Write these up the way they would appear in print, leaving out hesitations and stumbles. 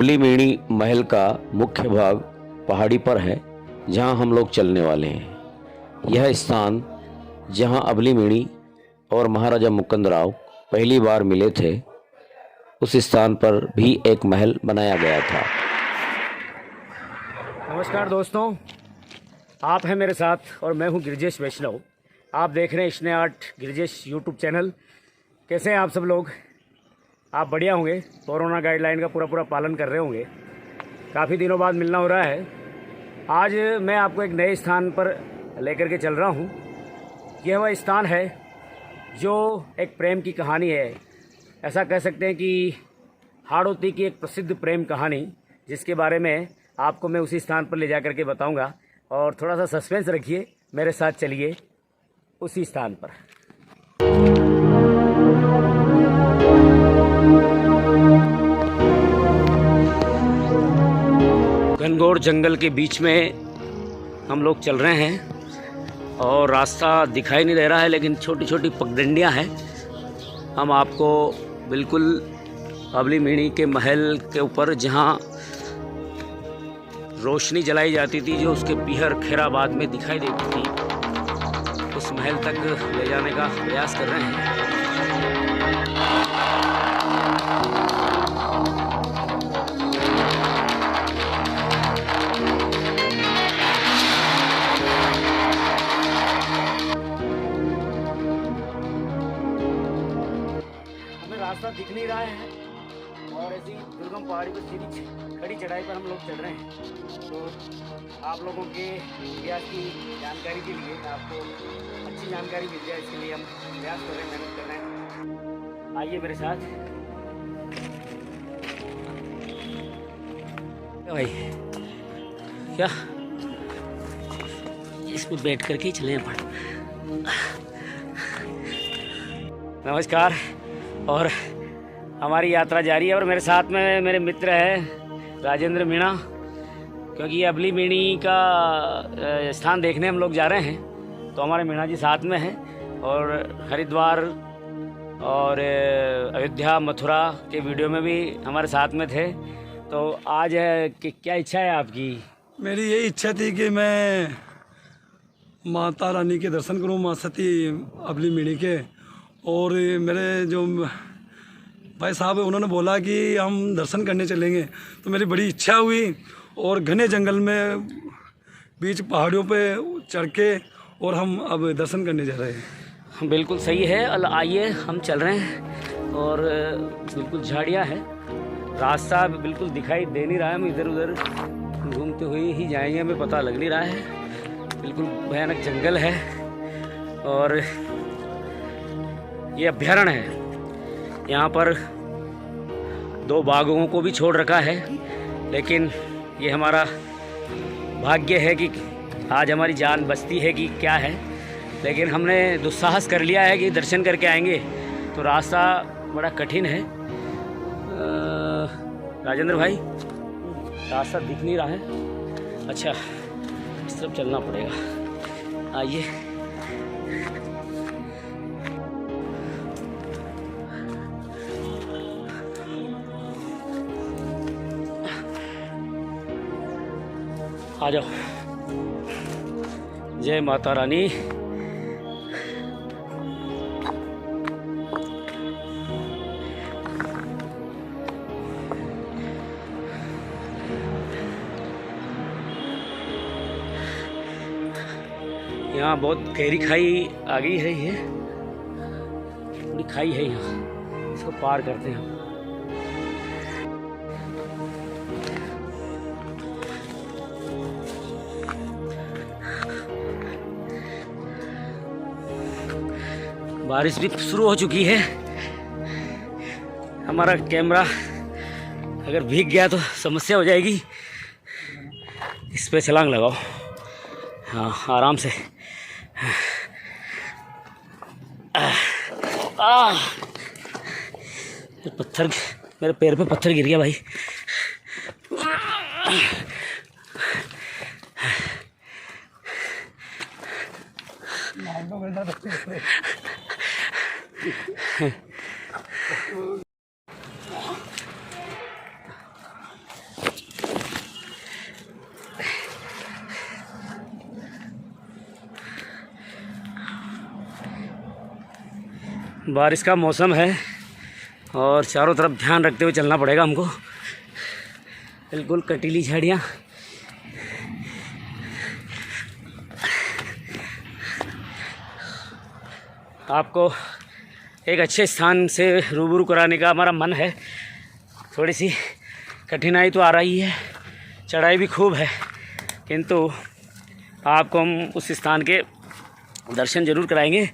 अबलीमेणी महल का मुख्य भाग पहाड़ी पर है, जहां हम लोग चलने वाले हैं। यह स्थान जहां अबलीमेणी और महाराजा मुकुंदराव पहली बार मिले थे, उस स्थान पर भी एक महल बनाया गया था। नमस्कार दोस्तों, आप हैं मेरे साथ और मैं हूं गिरिजेश वैष्णव। आप देख रहे हैं स्नेह आर्ट गिरिजेश यूट्यूब चैनल। कैसे हैं आप सब लोग? आप बढ़िया होंगे, कोरोना गाइडलाइन का पूरा पालन कर रहे होंगे। काफ़ी दिनों बाद मिलना हो रहा है। आज मैं आपको एक नए स्थान पर लेकर के चल रहा हूं। यह वह स्थान है जो एक प्रेम की कहानी है। ऐसा कह सकते हैं कि हाड़ौती की एक प्रसिद्ध प्रेम कहानी, जिसके बारे में आपको मैं उसी स्थान पर ले जा करके बताऊंगा। और थोड़ा सा सस्पेंस रखिए, मेरे साथ चलिए उसी स्थान पर। घनघोर जंगल के बीच में हम लोग चल रहे हैं और रास्ता दिखाई नहीं दे रहा है, लेकिन छोटी छोटी पगडंडियां हैं। हम आपको बिल्कुल अबलीमेणी के महल के ऊपर, जहां रोशनी जलाई जाती थी, जो उसके पीहर खैराबाद में दिखाई देती थी, उस महल तक ले जाने का प्रयास कर रहे हैं। हमें रास्ता दिख नहीं रहा है और ऐसी दुर्गम पहाड़ी पर सीधी खड़ी चढ़ाई पर हम लोग चल रहे हैं। तो आप लोगों के इतिहास की जानकारी के लिए, आपको अच्छी जानकारी मिल जाए, इसके लिए हम प्रयास कर रहे हैं, मेहनत कर रहे हैं। आइए मेरे साथ। भाई क्या इसमें बैठ करके ही चले पड़। नमस्कार। और हमारी यात्रा जारी है और मेरे साथ में मेरे मित्र हैं राजेंद्र मीणा, क्योंकि ये अबलीमेणी का स्थान देखने हम लोग जा रहे हैं। तो हमारे मीणा जी साथ में हैं और हरिद्वार और अयोध्या मथुरा के वीडियो में भी हमारे साथ में थे। तो आज कि क्या इच्छा है आपकी? मेरी यही इच्छा थी कि मैं माता रानी के दर्शन करूं, माँ सती अबलीमेणी के। और मेरे जो भाई साहब है, उन्होंने बोला कि हम दर्शन करने चलेंगे, तो मेरी बड़ी इच्छा हुई। और घने जंगल में बीच पहाड़ियों पे चढ़ के और हम अब दर्शन करने जा रहे हैं। बिल्कुल सही है। आइए हम चल रहे हैं और बिल्कुल झाड़ियाँ हैं, रास्ता बिल्कुल दिखाई दे नहीं रहा है। हम इधर उधर घूमते हुए ही जाएंगे, हमें पता लग नहीं रहा है। बिल्कुल भयानक जंगल है और ये अभ्यारण्य है। यहाँ पर 2 बाघों को भी छोड़ रखा है, लेकिन ये हमारा भाग्य है कि आज हमारी जान बचती है कि क्या है। लेकिन हमने दुस्साहस कर लिया है कि दर्शन करके आएंगे, तो रास्ता बड़ा कठिन है। राजेंद्र भाई, रास्ता दिख नहीं रहा है। अच्छा, इस तरफ चलना पड़ेगा। आइए। आ जाओ। जय माता रानी। यहाँ बहुत गहरी खाई आ गई है, ये थोड़ी खाई है यहाँ, इसको पार करते हैं हम। बारिश भी शुरू हो चुकी है। हमारा कैमरा अगर भीग गया तो समस्या हो जाएगी। इस पे छलांग लगाओ। हाँ, आराम से। पत्थर, मेरे पैर पे पत्थर गिर गया भाई। बारिश का मौसम है और चारों तरफ ध्यान रखते हुए चलना पड़ेगा हमको। बिल्कुल कटीली झाड़ियाँ, आपको एक अच्छे स्थान से रूबरू कराने का हमारा मन है। थोड़ी सी कठिनाई तो आ रही है, चढ़ाई भी खूब है, किंतु आपको हम उस स्थान के दर्शन ज़रूर कराएंगे।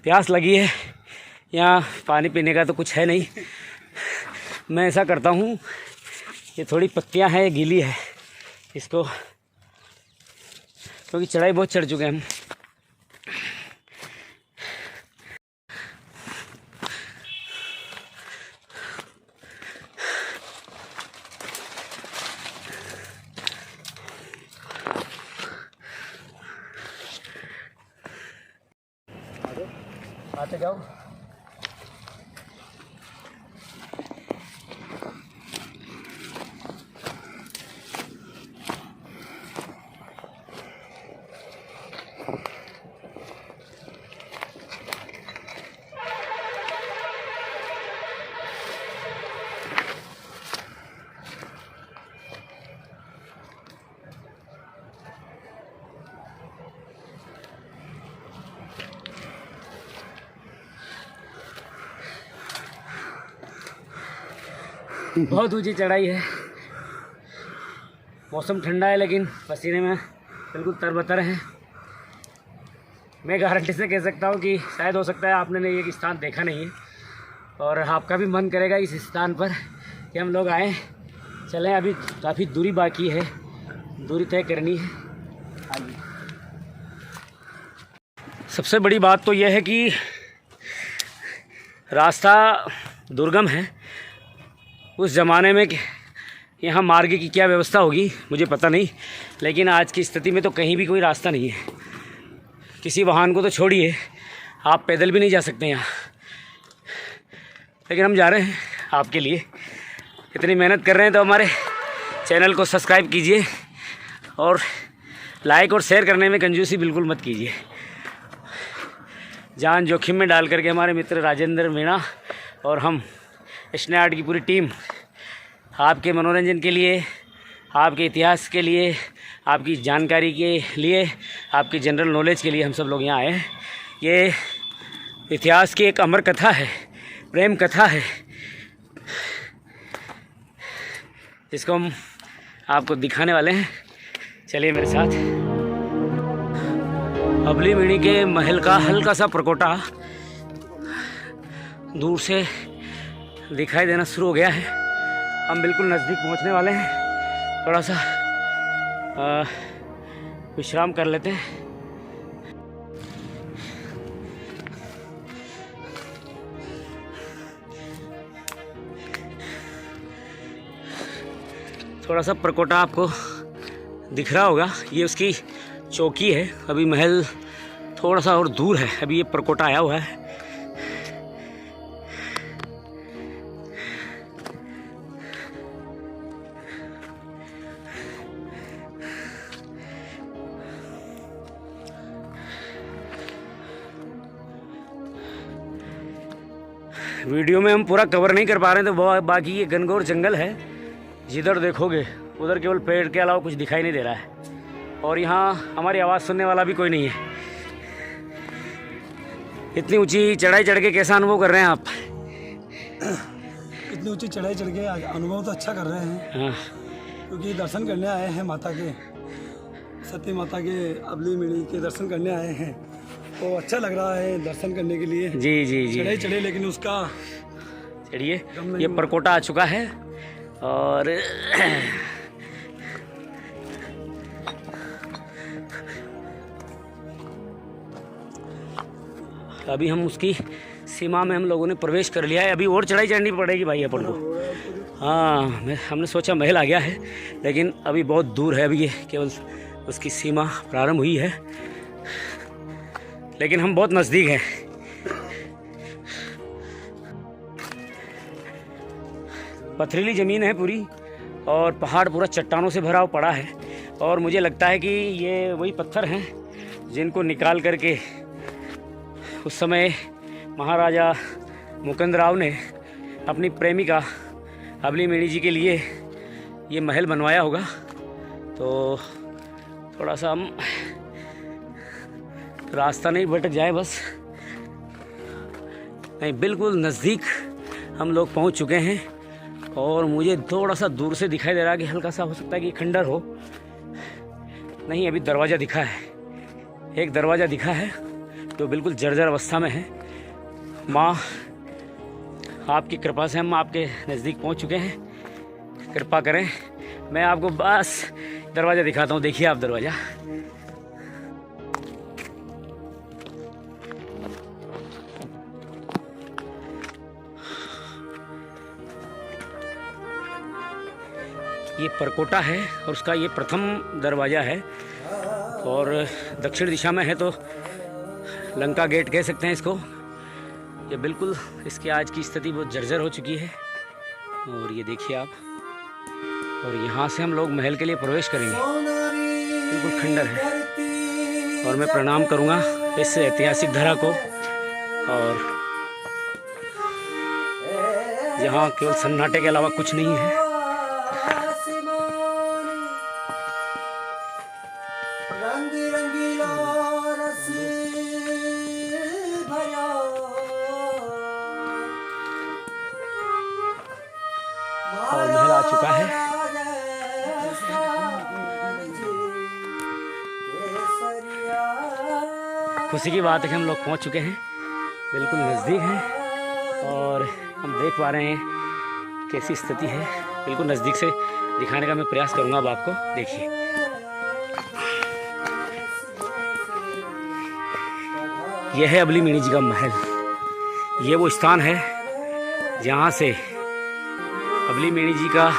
प्यास लगी है, यहाँ पानी पीने का तो कुछ है नहीं। मैं ऐसा करता हूँ, ये थोड़ी पत्तियाँ हैं, गीली है इसको, क्योंकि चढ़ाई बहुत चढ़ चुके हैं हम। आते जाओ। बहुत ऊंची चढ़ाई है, मौसम ठंडा है लेकिन पसीने में बिल्कुल तरबतर है। मैं गारंटी से कह सकता हूँ कि शायद हो सकता है आपने ये स्थान देखा नहीं है और आपका भी मन करेगा इस स्थान पर कि हम लोग आएँ, चलें। अभी काफ़ी दूरी बाकी है, दूरी तय करनी है। सबसे बड़ी बात तो यह है कि रास्ता दुर्गम है। उस ज़माने में यहाँ मार्ग की क्या व्यवस्था होगी मुझे पता नहीं, लेकिन आज की स्थिति में तो कहीं भी कोई रास्ता नहीं है। किसी वाहन को तो छोड़िए, आप पैदल भी नहीं जा सकते यहाँ, लेकिन हम जा रहे हैं आपके लिए। इतनी मेहनत कर रहे हैं तो हमारे चैनल को सब्सक्राइब कीजिए और लाइक और शेयर करने में कंजूसी बिल्कुल मत कीजिए। जान जोखिम में डाल करके हमारे मित्र राजेंद्र मीणा और हम स्ने आर्ट की पूरी टीम आपके मनोरंजन के लिए, आपके इतिहास के लिए, आपकी जानकारी के लिए, आपकी जनरल नॉलेज के लिए हम सब लोग यहाँ आए हैं। ये इतिहास की एक अमर कथा है, प्रेम कथा है, जिसको हम आपको दिखाने वाले हैं। चलिए मेरे साथ। अबली मीणी के महल का हल्का सा प्रकोटा दूर से दिखाई देना शुरू हो गया है। हम बिल्कुल नज़दीक पहुंचने वाले हैं। थोड़ा सा विश्राम कर लेते हैं। थोड़ा सा प्रकोटा आपको दिख रहा होगा, ये उसकी चौकी है। अभी महल थोड़ा सा और दूर है, अभी ये प्रकोटा आया हुआ है। वीडियो में हम पूरा कवर नहीं कर पा रहे हैं, तो बाकी ये घनघोर जंगल है। जिधर देखोगे उधर केवल पेड़ के अलावा कुछ दिखाई नहीं दे रहा है, और यहाँ हमारी आवाज़ सुनने वाला भी कोई नहीं है। इतनी ऊंची चढ़ाई चढ़ के कैसा अनुभव कर रहे हैं आप? इतनी ऊंची चढ़ाई चढ़ के अनुभव तो अच्छा कर रहे हैं। हाँ, क्योंकि दर्शन करने आए हैं माता के, सती माता के अबली मीणी के दर्शन करने आए हैं, तो अच्छा लग रहा है दर्शन करने के लिए। जी जी जी, चढ़ाई चढ़े, लेकिन उसका चढ़िए। ये परकोटा आ चुका है और अभी हम उसकी सीमा में हम लोगों ने प्रवेश कर लिया है। अभी और चढ़ाई चढ़नी पड़ेगी भाई अपन को। हाँ, हमने सोचा महल आ गया है, लेकिन अभी बहुत दूर है। अभी ये केवल उसकी सीमा प्रारंभ हुई है, लेकिन हम बहुत नज़दीक हैं। पथरीली ज़मीन है पूरी, और पहाड़ पूरा चट्टानों से भरा हुआ पड़ा है, और मुझे लगता है कि ये वही पत्थर हैं जिनको निकाल करके उस समय महाराजा मुकुंदराव ने अपनी प्रेमिका अबलीमणि जी के लिए ये महल बनवाया होगा। तो थोड़ा सा हम रास्ता नहीं भटक जाए बस। नहीं, बिल्कुल नज़दीक हम लोग पहुंच चुके हैं और मुझे थोड़ा सा दूर से दिखाई दे रहा है कि हल्का सा हो सकता है कि खंडर हो। नहीं, अभी दरवाज़ा दिखा है, एक दरवाज़ा दिखा है जो बिल्कुल जर्जर अवस्था में है। माँ आपकी कृपा से हम आपके नज़दीक पहुंच चुके हैं, कृपा करें। मैं आपको बस दरवाज़ा दिखाता हूँ, देखिए आप दरवाज़ा। ये परकोटा है और उसका ये प्रथम दरवाज़ा है और दक्षिण दिशा में है तो लंका गेट कह सकते हैं इसको। ये बिल्कुल इसकी आज की स्थिति बहुत जर्जर हो चुकी है और ये देखिए आप। और यहाँ से हम लोग महल के लिए प्रवेश करेंगे, बिल्कुल खंडर है। और मैं प्रणाम करूँगा इस ऐतिहासिक धरा को और यहाँ केवल सन्नाटे के अलावा कुछ नहीं है। और महल आ चुका है। खुशी की बात है कि हम लोग पहुंच चुके हैं, बिल्कुल नज़दीक हैं और हम देख पा रहे हैं कैसी स्थिति है। बिल्कुल नज़दीक से दिखाने का मैं प्रयास करूंगा अब आपको। देखिए, यह है अबलीमणि जी का महल। ये वो स्थान है जहाँ से अबलीमणि जी का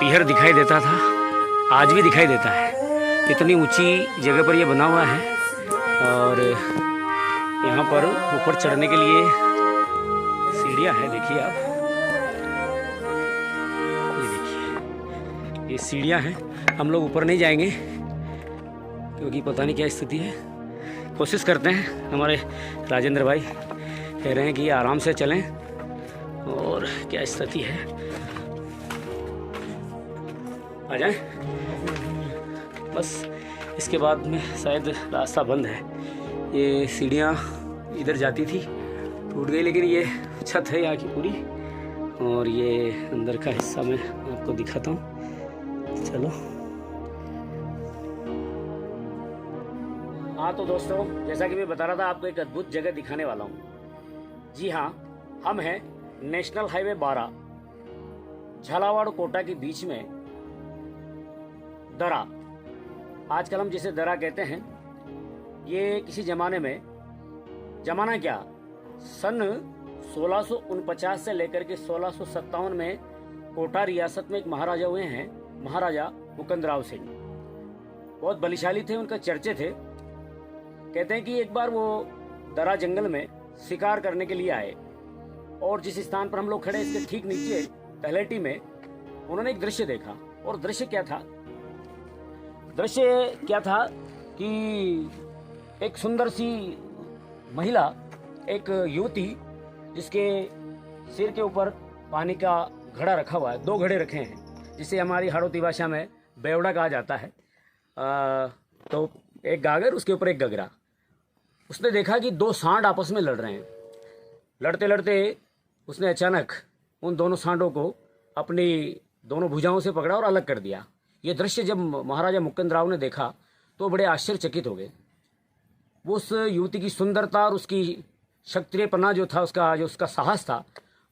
पीहर दिखाई देता था, आज भी दिखाई देता है। इतनी ऊंची जगह पर यह बना हुआ है और यहाँ पर ऊपर चढ़ने के लिए सीढ़ियाँ हैं। देखिए आप, ये देखिए, ये सीढ़ियाँ हैं। हम लोग ऊपर नहीं जाएंगे क्योंकि पता नहीं क्या स्थिति है। कोशिश करते हैं, हमारे राजेंद्र भाई कह रहे हैं कि आराम से चलें और क्या स्थिति है, आ जाएं। बस इसके बाद में शायद रास्ता बंद है। ये सीढ़ियाँ इधर जाती थी, टूट गई, लेकिन ये छत है यहाँ की पूरी और ये अंदर का हिस्सा मैं आपको दिखाता हूँ। चलो। हाँ तो दोस्तों, जैसा कि मैं बता रहा था आपको एक अद्भुत जगह दिखाने वाला हूँ। जी हाँ, हम हैं नेशनल हाईवे 12 झालावाड़ कोटा के बीच में दरा, आजकल हम जिसे दरा कहते हैं। ये किसी जमाने में, जमाना क्या, सन 1649 से लेकर के 1657 में कोटा रियासत में एक महाराजा हुए हैं, महाराजा मुकुंदराव सिंह। बहुत बलशाली थे, उनका चर्चे थे। कहते हैं कि एक बार वो दरा जंगल में शिकार करने के लिए आए और जिस स्थान पर हम लोग खड़े इसके ठीक नीचे तलहटी में उन्होंने एक दृश्य देखा। और दृश्य क्या था? दृश्य क्या था कि एक सुंदर सी महिला, एक युवती, जिसके सिर के ऊपर पानी का घड़ा रखा हुआ है, 2 घड़े रखे हैं, जिसे हमारी हाड़ौती भाषा में बेवड़ा कहा जाता है। तो एक गागर, उसके ऊपर एक गगरा। उसने देखा कि 2 सांड आपस में लड़ रहे हैं। लड़ते लड़ते उसने अचानक उन दोनों सांडों को अपनी दोनों भुजाओं से पकड़ा और अलग कर दिया। ये दृश्य जब महाराजा मुकुंदराव ने देखा तो बड़े आश्चर्यचकित हो गए। वो उस युवती की सुंदरता और उसकी क्षत्रियपना जो था, उसका साहस था,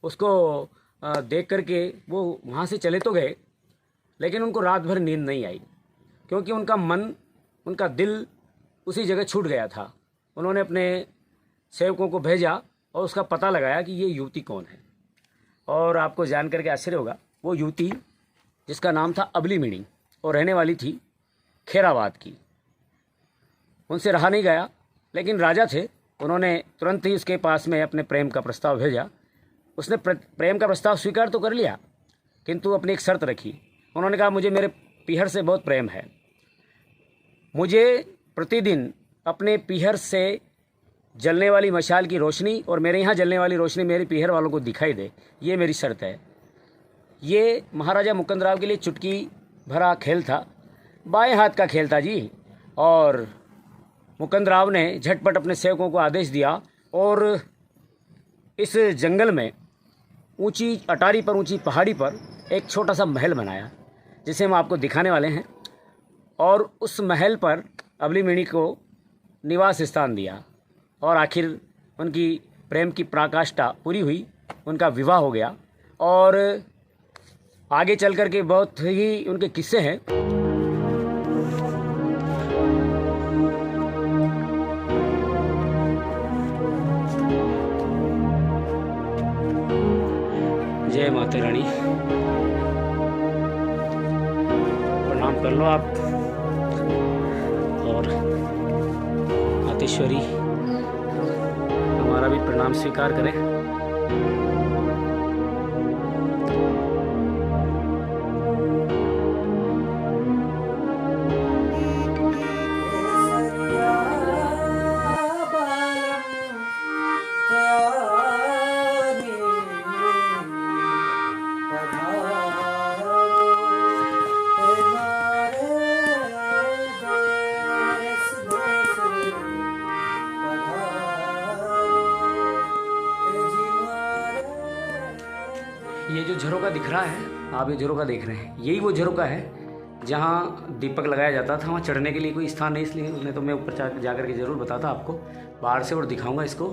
उसको देख करके वो वहाँ से चले तो गए, लेकिन उनको रात भर नींद नहीं आई क्योंकि उनका मन, उनका दिल उसी जगह छूट गया था। उन्होंने अपने सेवकों को भेजा और उसका पता लगाया कि ये युवती कौन है। और आपको जान करके आश्चर्य होगा, वो युवती जिसका नाम था अबलीमणि और रहने वाली थी खेराबाद की। उनसे रहा नहीं गया, लेकिन राजा थे, उन्होंने तुरंत ही उसके पास में अपने प्रेम का प्रस्ताव भेजा। उसने प्रेम का प्रस्ताव स्वीकार तो कर लिया, किंतु अपनी एक शर्त रखी। उन्होंने कहा, मुझे मेरे पीहर से बहुत प्रेम है, मुझे प्रतिदिन अपने पीहर से जलने वाली मशाल की रोशनी और मेरे यहाँ जलने वाली रोशनी मेरे पीहर वालों को दिखाई दे, ये मेरी शर्त है। ये महाराजा मुकुंदराव के लिए चुटकी भरा खेल था, बाएं हाथ का खेल था जी। और मुकुंदराव ने झटपट अपने सेवकों को आदेश दिया और इस जंगल में ऊंची अटारी पर, ऊंची पहाड़ी पर एक छोटा सा महल बनाया, जिसे हम आपको दिखाने वाले हैं। और उस महल पर अबलीमणि को निवास स्थान दिया और आखिर उनकी प्रेम की पराकाष्ठा पूरी हुई, उनका विवाह हो गया। और आगे चल कर के बहुत ही उनके किस्से हैं। जय माता रानी, प्रणाम कर लो आप। और मातेश्वरी हमारा भी प्रणाम स्वीकार करें। ये जो झरोका दिख रहा है, आप ये झरोका देख रहे हैं, यही वो झरोका है जहाँ दीपक लगाया जाता था। वहाँ चढ़ने के लिए कोई स्थान नहीं, इसलिए नहीं तो मैं ऊपर जा कर के ज़रूर बताता आपको बाहर से और दिखाऊंगा इसको।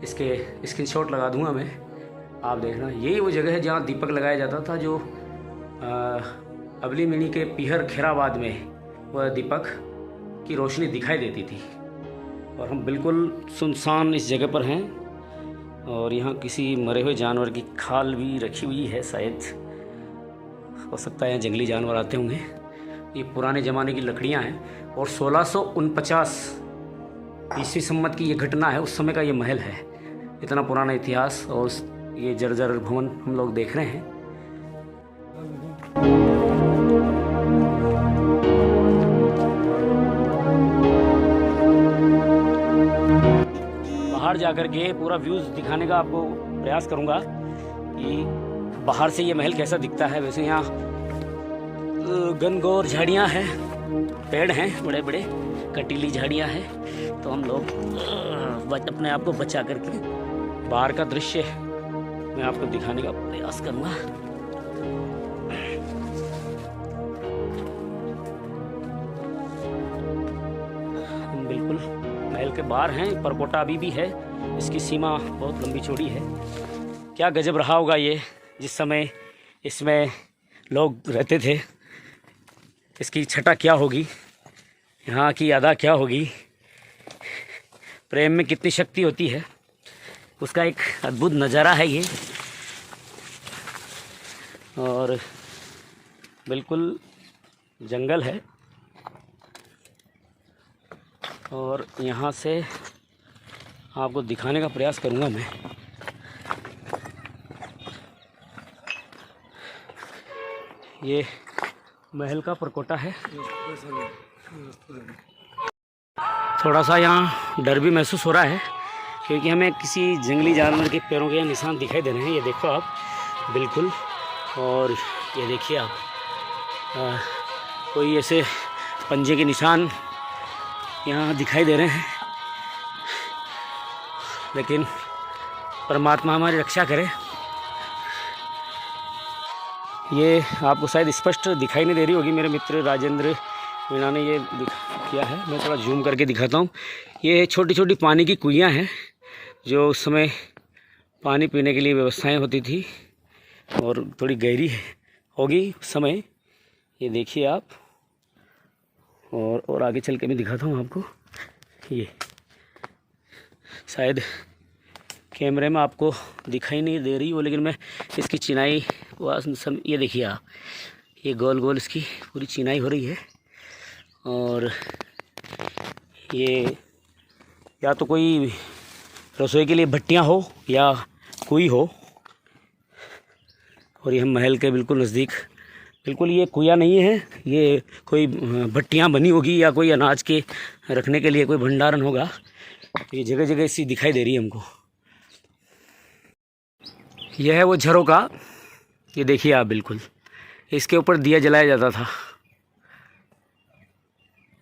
इसके स्क्रीनशॉट लगा दूंगा मैं, आप देखना। यही वो जगह है जहाँ दीपक लगाया जाता था, जो अबलीमणि के पीहर खैराबाद में वह दीपक की रोशनी दिखाई देती थी। और हम बिल्कुल सुनसान इस जगह पर हैं और यहाँ किसी मरे हुए जानवर की खाल भी रखी हुई है, शायद हो सकता है यहाँ जंगली जानवर आते होंगे। ये पुराने ज़माने की लकड़ियाँ हैं और 1649 ईस्वी सम्मत की ये घटना है, उस समय का ये महल है। इतना पुराना इतिहास और ये जर्जर भवन हम लोग देख रहे हैं। बाहर जाकर के पूरा व्यूज़ दिखाने का आपको प्रयास करूंगा कि बाहर से ये महल कैसा दिखता है। वैसे यहाँ घनघोर झाड़ियाँ हैं, पेड़ हैं, बड़े बड़े कटीली झाड़ियाँ हैं। तो हम लोग अपने आप को बचा करके बाहर का दृश्य मैं आपको दिखाने का प्रयास करूँगा। हम बिल्कुल महल के बाहर हैं, परकोटा अभी भी है, इसकी सीमा बहुत लंबी चौड़ी है। क्या गजब रहा होगा ये जिस समय इसमें लोग रहते थे। इसकी छटा क्या होगी, यहाँ की अदा क्या होगी, प्रेम में कितनी शक्ति होती है, उसका एक अद्भुत नज़ारा है ये। और बिल्कुल जंगल है और यहाँ से आपको दिखाने का प्रयास करूँगा मैं। ये महल का परकोटा है। थोड़ा सा यहाँ डर भी महसूस हो रहा है क्योंकि हमें किसी जंगली जानवर के पैरों के निशान दिखाई दे रहे हैं। ये देखो आप बिल्कुल, और ये देखिए आप कोई ऐसे पंजे के निशान यहाँ दिखाई दे रहे हैं। लेकिन परमात्मा हमारी रक्षा करे। ये आपको शायद स्पष्ट दिखाई नहीं दे रही होगी, मेरे मित्र राजेंद्र मीणा ने ये किया है। मैं थोड़ा जूम करके दिखाता हूँ। ये छोटी छोटी पानी की कुइयाँ हैं जो उस समय पानी पीने के लिए व्यवस्थाएं होती थी और थोड़ी गहरी होगी उस समय। ये देखिए आप, और आगे चल के मैं दिखाता हूँ आपको। ये शायद कैमरे में आपको दिखाई नहीं दे रही हो, लेकिन मैं इसकी चिनाई ये देखिए आप, ये गोल गोल इसकी पूरी चिनाई हो रही है। और ये या तो कोई रसोई के लिए भट्टियाँ हो या कुई हो। और ये हम महल के बिल्कुल नज़दीक बिल्कुल ये कुआं नहीं है, ये कोई भट्टियाँ बनी होगी या कोई अनाज के रखने के लिए कोई भंडारण होगा। ये जगह जगह सी दिखाई दे रही है हमको। यह है वो झरोका, ये देखिए आप, बिल्कुल इसके ऊपर दिया जलाया जाता था।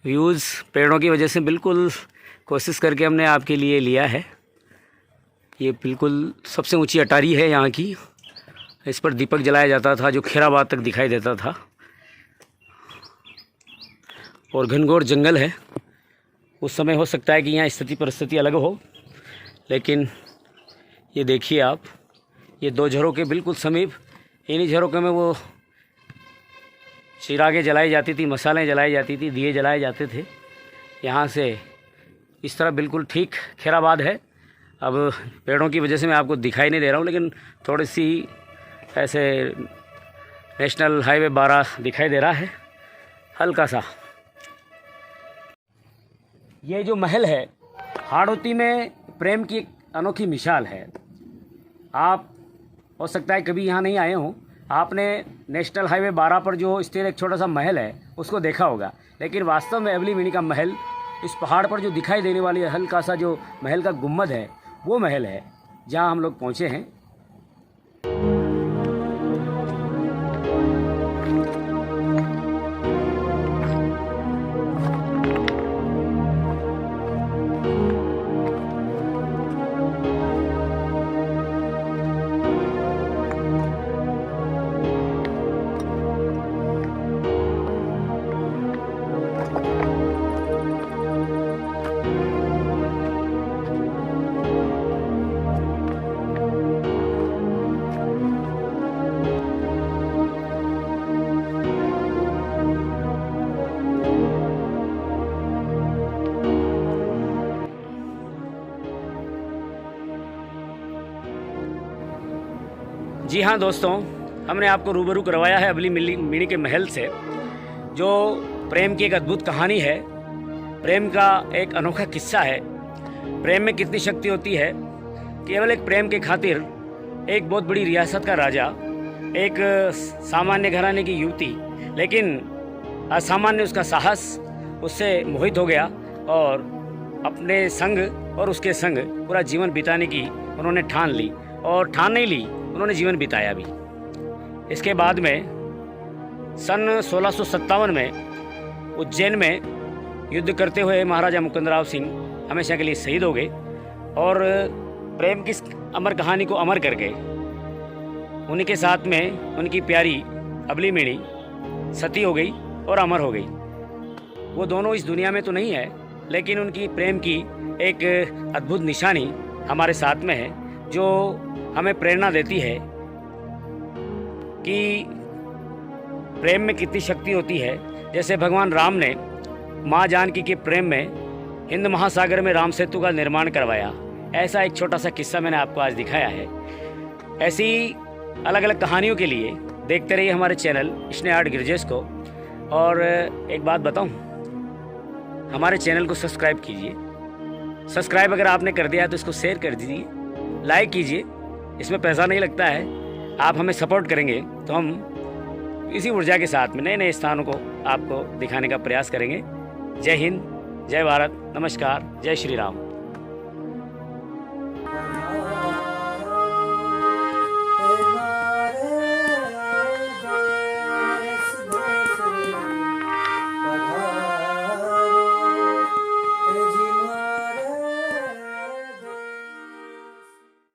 व्यूज़ पेड़ों की वजह से बिल्कुल कोशिश करके हमने आपके लिए लिया है। ये बिल्कुल सबसे ऊंची अटारी है यहाँ की, इस पर दीपक जलाया जाता था जो खैराबाद तक दिखाई देता था। और घनघोर जंगल है। उस समय हो सकता है कि यहाँ स्थिति परिस्थिति अलग हो, लेकिन ये देखिए आप, ये दो झरोके बिल्कुल समीप, इन्हीं झरोके में वो चिरागे जलाई जाती थी, मसालें जलाई जाती थी, दिए जलाए जाते थे। यहाँ से इस तरह बिल्कुल ठीक खैराबाद है। अब पेड़ों की वजह से मैं आपको दिखाई नहीं दे रहा हूँ, लेकिन थोड़ी सी ऐसे नेशनल हाईवे 12 दिखाई दे रहा है हल्का सा। ये जो महल है हाड़ौती में प्रेम की एक अनोखी मिसाल है। आप हो सकता है कभी यहाँ नहीं आए हों, आपने नेशनल हाईवे 12 पर जो स्थित एक छोटा सा महल है उसको देखा होगा, लेकिन वास्तव में अबली का महल इस पहाड़ पर जो दिखाई देने वाली हल्का सा जो महल का गुम्बद है वो महल है जहाँ हम लोग पहुँचे हैं। जी हाँ दोस्तों, हमने आपको रूबरू करवाया है अबली मिणी के महल से, जो प्रेम की एक अद्भुत कहानी है, प्रेम का एक अनोखा किस्सा है। प्रेम में कितनी शक्ति होती है। केवल एक प्रेम के खातिर एक बहुत बड़ी रियासत का राजा, एक सामान्य घराने की युवती, लेकिन असामान्य उसका साहस, उससे मोहित हो गया और अपने संग और उसके संग पूरा जीवन बिताने की उन्होंने ठान ली। और ठान नहीं ली, उन्होंने जीवन बिताया भी। इसके बाद में सन 1657 में उज्जैन में युद्ध करते हुए महाराजा मुकुंदराव सिंह हमेशा के लिए शहीद हो गए और प्रेम की अमर कहानी को अमर करके उन्हीं के साथ में उनकी प्यारी अबली मिणी सती हो गई और अमर हो गई। वो दोनों इस दुनिया में तो नहीं है, लेकिन उनकी प्रेम की एक अद्भुत निशानी हमारे साथ में है, जो हमें प्रेरणा देती है कि प्रेम में कितनी शक्ति होती है। जैसे भगवान राम ने माँ जानकी के प्रेम में हिंद महासागर में राम सेतु का निर्माण करवाया, ऐसा एक छोटा सा किस्सा मैंने आपको आज दिखाया है। ऐसी अलग अलग कहानियों के लिए देखते रहिए हमारे चैनल स्नेह आर्ट गिरजेश को। और एक बात बताऊं, हमारे चैनल को सब्सक्राइब कीजिए। सब्सक्राइब अगर आपने कर दिया है तो इसको शेयर कर दीजिए, लाइक कीजिए, इसमें पैसा नहीं लगता है। आप हमें सपोर्ट करेंगे तो हम इसी ऊर्जा के साथ में नए नए स्थानों को आपको दिखाने का प्रयास करेंगे। जय हिंद, जय भारत, नमस्कार, जय श्री राम।